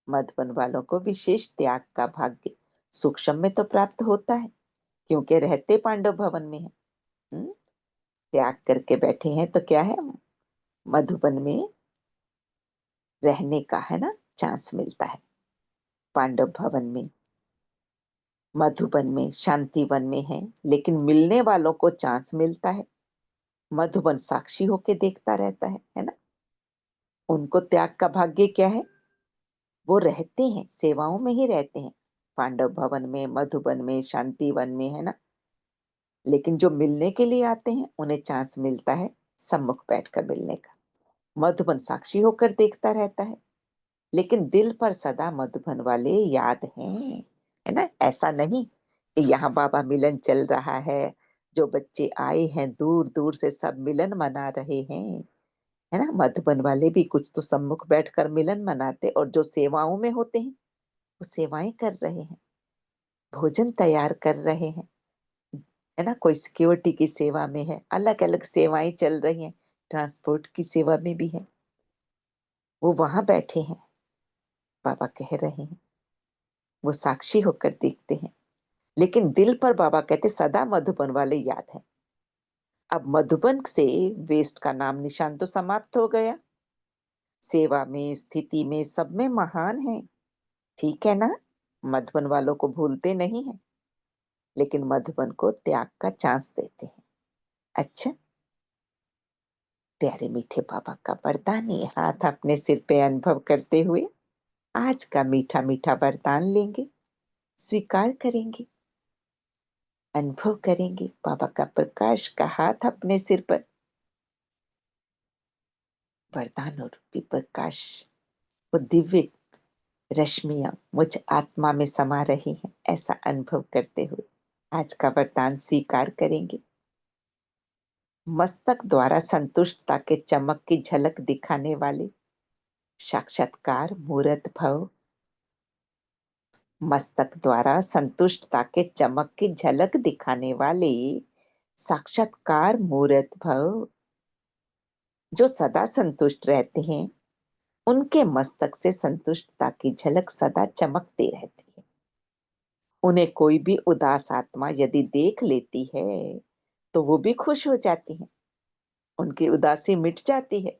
मधुबन वालों को विशेष त्याग का भाग्य सूक्ष्म में तो प्राप्त होता है, क्योंकि रहते पांडव भवन में है। त्याग करके बैठे हैं तो क्या है, मधुबन में रहने का है ना चांस मिलता है। पांडव भवन में, मधुबन में, शांतिवन में है, लेकिन मिलने वालों को चांस मिलता है। मधुबन साक्षी होके देखता रहता है ना। उनको त्याग का भाग्य क्या है? वो रहते हैं, सेवाओं में ही रहते हैं, पांडव भवन में, मधुबन में, शांतिवन में, है ना। लेकिन जो मिलने के लिए आते हैं उन्हें चांस मिलता है सम्मुख बैठकर मिलने का। मधुबन साक्षी होकर देखता रहता है, लेकिन दिल पर सदा मधुबन वाले याद हैं, है ना। ऐसा नहीं कि यहाँ बाबा मिलन चल रहा है, जो बच्चे आए हैं दूर दूर से सब मिलन मना रहे हैं, है ना। मधुबन वाले भी कुछ तो सम्मुख बैठकर मिलन मनाते, और जो सेवाओं में होते हैं वो सेवाएं कर रहे हैं, भोजन तैयार कर रहे हैं, है ना। कोई सिक्योरिटी की सेवा में है, अलग अलग सेवाएं चल रही हैं, ट्रांसपोर्ट की सेवा में भी है, वो वहां बैठे हैं। बाबा कह रहे हैं वो साक्षी होकर देखते हैं, लेकिन दिल पर बाबा कहते सदा मधुबन वाले याद है। अब मधुबन से वेस्ट का नाम निशान तो समाप्त हो गया। सेवा में, स्थिति में, सब में महान है, ठीक है ना। मधुबन वालों को भूलते नहीं है, लेकिन मधुबन को त्याग का चांस देते हैं। अच्छा, प्यारे मीठे बाबा का वरदानी हाथ अपने सिर पे अनुभव करते हुए आज का मीठा मीठा वरदान लेंगे, स्वीकार करेंगे, अनुभव करेंगे। बाबा का प्रकाश का हाथ अपने सिर पर, वरदान रूपी प्रकाश, वो दिव्य रश्मियां मुझ आत्मा में समा रही हैं, ऐसा अनुभव करते हुए आज का वरदान स्वीकार करेंगे। मस्तक द्वारा संतुष्टता के चमक की झलक दिखाने वाले साक्षात्कार मूर्त भव मस्तक द्वारा संतुष्टता के चमक की झलक दिखाने वाले साक्षात्कार मूर्त भव जो सदा संतुष्ट रहते हैं, उनके मस्तक से संतुष्टता की झलक सदा चमकती रहती है। उन्हें कोई भी उदास आत्मा यदि देख लेती है तो वो भी खुश हो जाती है, उनकी उदासी मिट जाती है।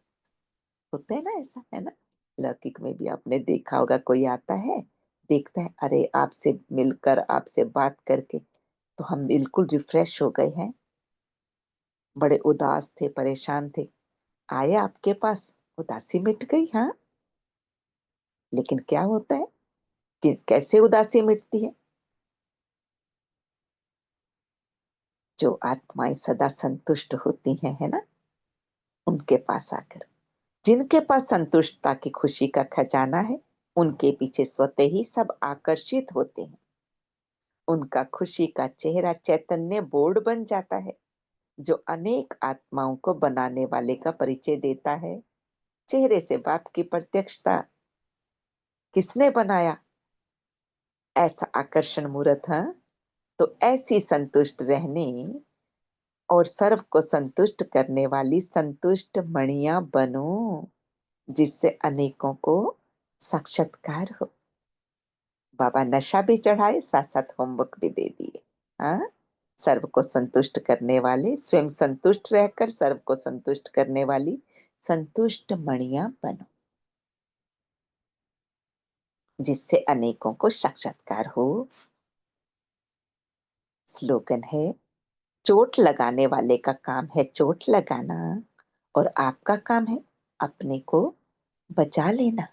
होता है ना ऐसा, है ना? लौकिक में भी आपने देखा होगा, कोई आता है, देखता है, अरे आपसे मिलकर, आपसे बात करके तो हम बिल्कुल रिफ्रेश हो गए हैं, बड़े उदास थे, परेशान थे, आए आपके पास, उदासी मिट गई। हाँ, लेकिन क्या होता है कि कैसे उदासी मिटती है? जो आत्माएं सदा संतुष्ट होती हैं, है ना, उनके पास आकर, जिनके पास संतुष्टता की खुशी का खजाना है, उनके पीछे स्वतः ही सब आकर्षित होते हैं। उनका खुशी का चेहरा चैतन्य बोर्ड बन जाता है, जो अनेक आत्माओं को बनाने वाले का परिचय देता है। चेहरे से बाप की प्रत्यक्षता, किसने बनाया ऐसा आकर्षण मूर्त? हाँ, तो ऐसी संतुष्ट रहने और सर्व को संतुष्ट करने वाली संतुष्ट मणियां बनो, जिससे अनेकों को साक्षात्कार हो। बाबा नशा भी चढ़ाए, साथ साथ होमवर्क भी दे दिए। हाँ, सर्व को संतुष्ट करने वाले, स्वयं संतुष्ट रहकर सर्व को संतुष्ट करने वाली संतुष्ट मणियां बनो, जिससे अनेकों को साक्षात्कार हो। स्लोगन है, चोट लगाने वाले का काम है चोट लगाना, और आपका काम है अपने को बचा लेना।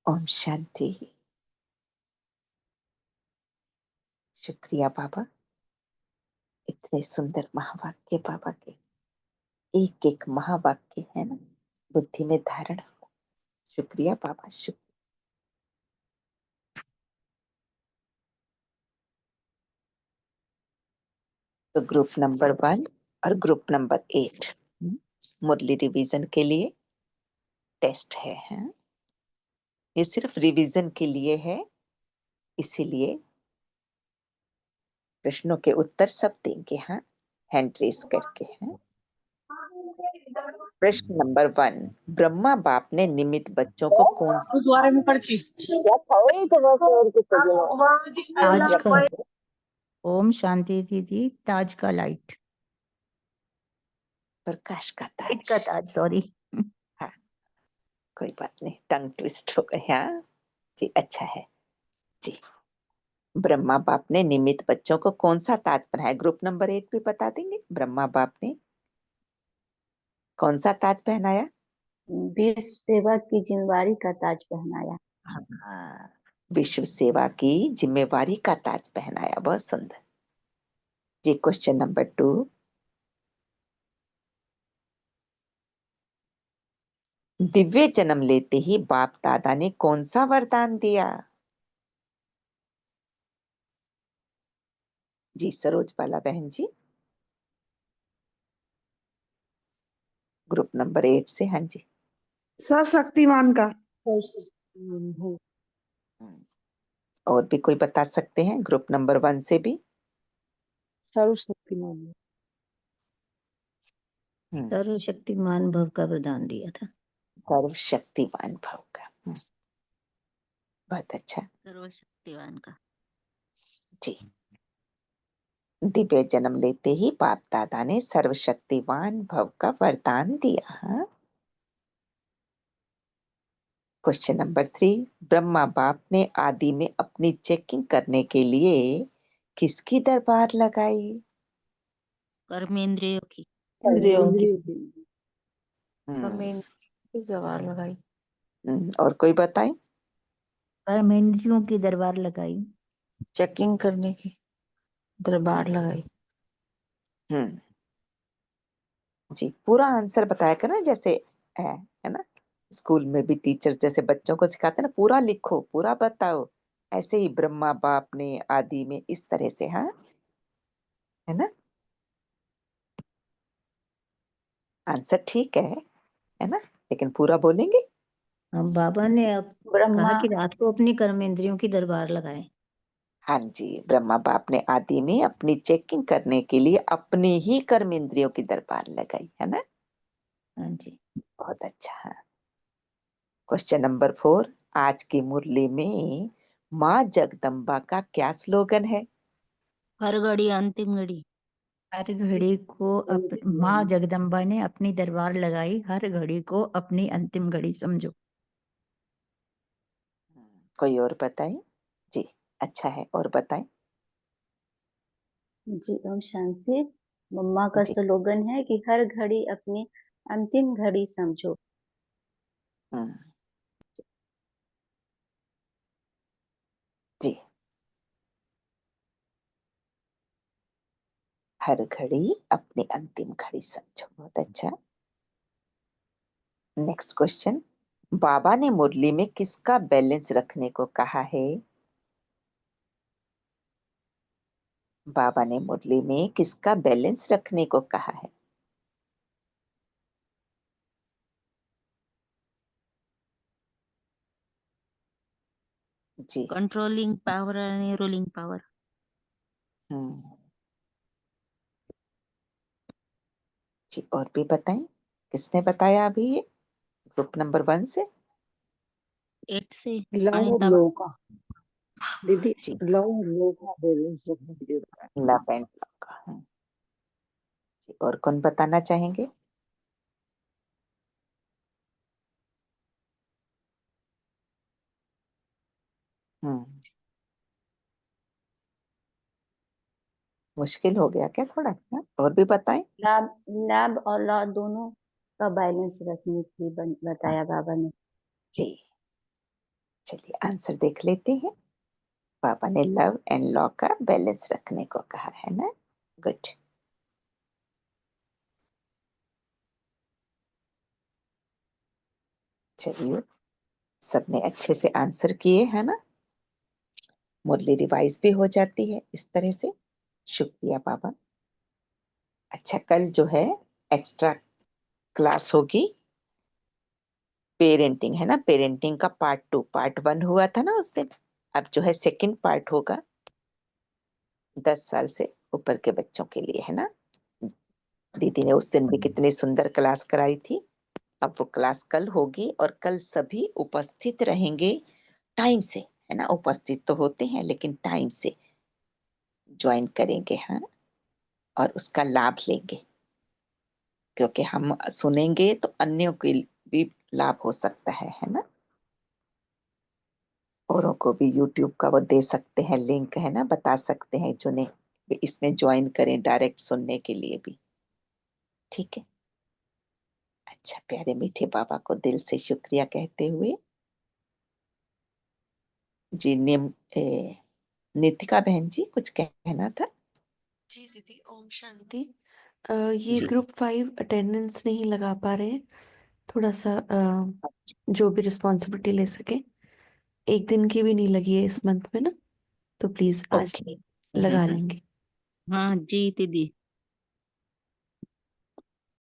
ओम शांति। शुक्रिया बाबा, इतने सुंदर महावाक्य बाबा के, एक एक महावाक्य है ना, बुद्धि में धारण। शुक्रिया बाबा, शुक्रिया। तो ग्रुप नंबर 1 और ग्रुप नंबर 8 मुरली रिवीजन के लिए टेस्ट है, हाँ? ये सिर्फ रिवीजन के लिए है, इसीलिए प्रश्नों के उत्तर सब देंगे। हाँ, हैंड रेस करके। हाँ, प्रश्न नंबर 1, ब्रह्मा बाप ने निमित्त बच्चों को कौन सा ताज का, ओम शांति दीदी, ताज का लाइट, प्रकाश का लाइट का ताज। ताज, सॉरी। हाँ, कोई बात नहीं, टंग ट्विस्ट हो गए। हाँ जी, अच्छा है जी। ब्रह्मा बाप ने निमित्त बच्चों को कौन सा ताज पहनाया? ग्रुप नंबर 8 भी बता देंगे, ब्रह्मा बाप ने कौन सा ताज पहनाया? विश्व सेवा की जिम्मेवारी का ताज पहनाया। हाँ, विश्व सेवा की जिम्मेवारी का ताज पहनाया। बहुत सुंदर जी। क्वेश्चन नंबर 2, दिव्य जन्म लेते ही बाप दादा ने कौन सा वरदान दिया? जी, सरोज बाला बहन जी, ग्रुप नंबर 8 से। हाँ जी, सर्वशक्तिमान का। और भी कोई बता सकते हैं ग्रुप नंबर 1 से भी? सर्वशक्तिमान। सर्वशक्तिमान भव का वरदान दिया था। सर्वशक्तिमान भव का। बहुत अच्छा सर्वशक्तिमान का जी। दिव्य जन्म लेते ही बाप दादा ने सर्वशक्तिवान भव का वरदान दिया। हाँ? क्वेश्चन नंबर 3, ब्रह्मा बाप ने आदि में अपनी चेकिंग करने के लिए किसकी दरबार लगाई? कर्मेंद्रियों की, जवाब लगाई। और कोई बताए? कर्मेंद्रियों की दरबार लगाई, चेकिंग करने की दरबार लगाई। जी, पूरा आंसर बताया करना, जैसे है ना, स्कूल में भी टीचर्स जैसे बच्चों को सिखाते हैं ना, पूरा लिखो, पूरा बताओ, ऐसे ही ब्रह्मा बाप ने आदि में, इस तरह से। हाँ, है ना, आंसर ठीक है ना, लेकिन पूरा बोलेंगे। हम बाबा ने ब्रह्मा कहा कि रात को अपनी कर्मेंद्रियों की दरबार लगाए। हाँ जी, ब्रह्मा बाप ने आदि में अपनी चेकिंग करने के लिए अपनी ही कर्म इंद्रियों की दरबार लगाई, है ना। हाँ जी। बहुत अच्छा। हाँ। क्वेश्चन नंबर 4, आज की मुरली में माँ जगदम्बा का क्या स्लोगन है? हर घड़ी अंतिम घड़ी। हर घड़ी को माँ जगदम्बा ने अपनी दरबार लगाई, हर घड़ी को अपनी अंतिम घड़ी समझो। कोई और बताए? जी, अच्छा है, और बताएं। जी ओम शांति। मम्मा का जी। स्लोगन है कि हर घड़ी अपनी अंतिम घड़ी समझो। हम्म, जी, हर घड़ी अपनी अंतिम घड़ी समझो। बहुत अच्छा। नेक्स्ट क्वेश्चन, बाबा ने मुरली में किसका बैलेंस रखने को कहा है? बाबा ने मुरली में किसका बैलेंस रखने को कहा है? जी। कंट्रोलिंग पावर आणि रूलिंग पावर। हम्म, जी, और भी बताएं। किसने बताया अभी ये? ग्रुप नंबर 1 से? 8 से लव और अनिता। लो का दीदी, जी, लव और लो का बैलेंस रखने के लिए बताया। लव एंड लव का। जी, और कौन बताना चाहेंगे? हम्म, मुश्किल हो गया क्या थोड़ा? हाँ, और भी बताएं। लाभ लाभ और लॉ दोनों का बैलेंस रखने की बताया बाबा ने। जी, चलिए आंसर देख लेते हैं। पापा ने लव एंड लॉ का बैलेंस रखने को कहा है ना। गुड। चलिए, सबने अच्छे से आंसर किए, है ना। मुरली रिवाइज भी हो जाती है इस तरह से। शुक्रिया बाबा। अच्छा, कल जो है एक्स्ट्रा क्लास होगी, पेरेंटिंग, है ना। पेरेंटिंग का पार्ट 2, पार्ट 1 हुआ था ना उस दिन। अब जो है सेकंड पार्ट होगा 10 साल से ऊपर के बच्चों के लिए, है ना। दीदी ने उस दिन भी कितनी सुंदर क्लास कराई थी। अब वो क्लास कल होगी और कल सभी उपस्थित रहेंगे टाइम से, है ना। उपस्थित तो होते हैं लेकिन टाइम से ज्वाइन करेंगे, हाँ, और उसका लाभ लेंगे, क्योंकि हम सुनेंगे तो अन्यों के भी लाभ हो सकता है ना। औरों को भी यूट्यूब का वो दे सकते हैं लिंक, है ना, बता सकते हैं जिन्हें इसमें ज्वाइन करें डायरेक्ट सुनने के लिए भी। ठीक है। अच्छा, प्यारे मीठे बाबा को दिल से शुक्रिया कहते हुए, जी नितिका बहन जी कुछ कहना था? जी दीदी, ओम शांति। ये जी। ग्रुप 5 अटेंडेंस नहीं लगा पा रहे हैं, थोड़ा सा जो भी रिस्पॉन्सिबिलिटी ले सके। एक दिन की भी नहीं लगी है इस मंथ में ना, तो प्लीज आज ओके। लगा लेंगे। हाँ जी दीदी।